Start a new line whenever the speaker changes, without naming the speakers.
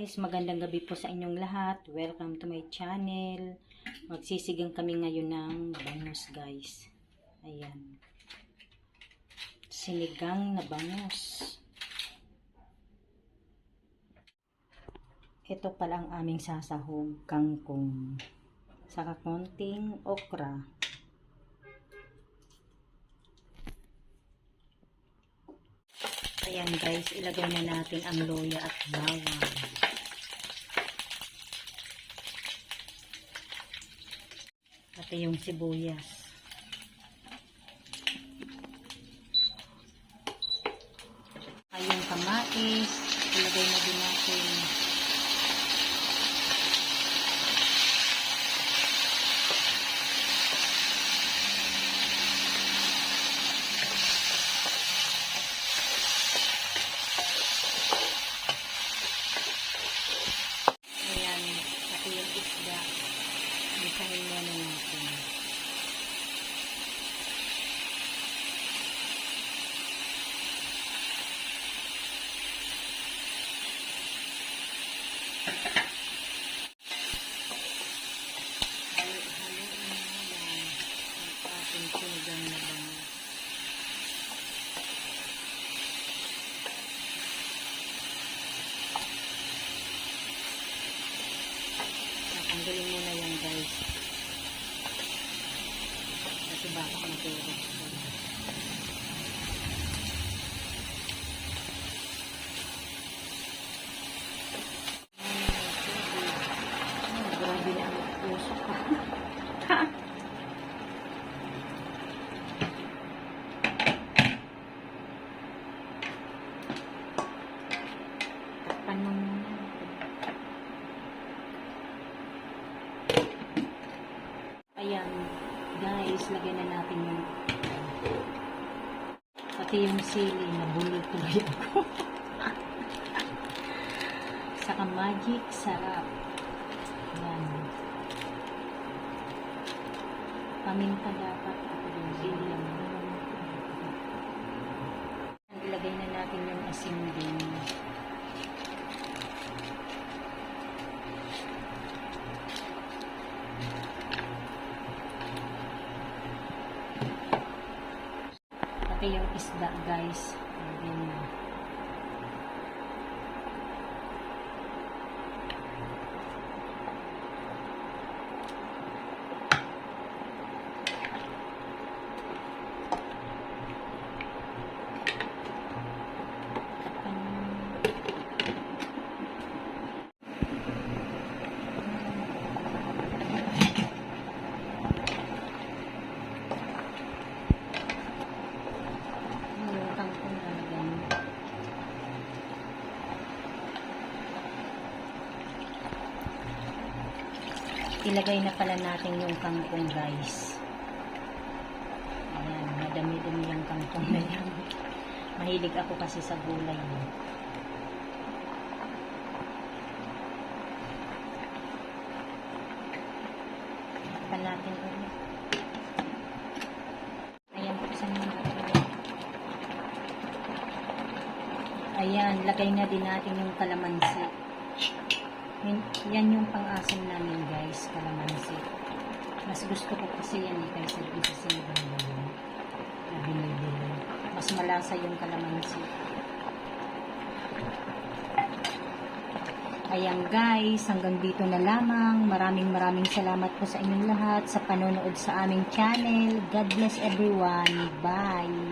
guys, magandang gabi po sa inyong lahat. Welcome to my channel. Magsisigang kami ngayon ng bangus guys. Ayan. Sinigang na bangus. Ito pala ang aming sasahog, kangkong. Saka konting okra. Ayan guys, ilagay na natin ang luya at bawang. Pati yung sibuyas. Ay yung kamatis, ilagay na din natin. Isahin muna natin. Halo-haloin mo lang ang ating sinigang na bangus. Tanggalin mo na yan guys. Kasi baka matulog. Grabe na ang puso ko. Takpan mo muna. Ayan, guys, lagyan na natin yung pati yung sili na bulol-tuloy ako. Saka magic sarap. Ayan. Paminta dapat ako yung sili. Ilagay na natin yung asin din. Pati yung isda guys. Ayan na. Ilagay na pala natin yung kangkong guys. Ayan, madami-dami yung kangkong na yan. Mahilig ako kasi sa gulay. Takpan natin ulit. Ayan, buksan mo natin. Ayan, lagay na din natin yung kalamansi. Yan yung pang-asim namin guys, kalamansi. Mas gusto ko kasi yan kaysa isa sinigang na binibili. Mas malasa yung kalamansi. Ayan guys, hanggang dito na lamang. Maraming salamat po sa inyong lahat sa panonood sa aming channel. God bless everyone. Bye!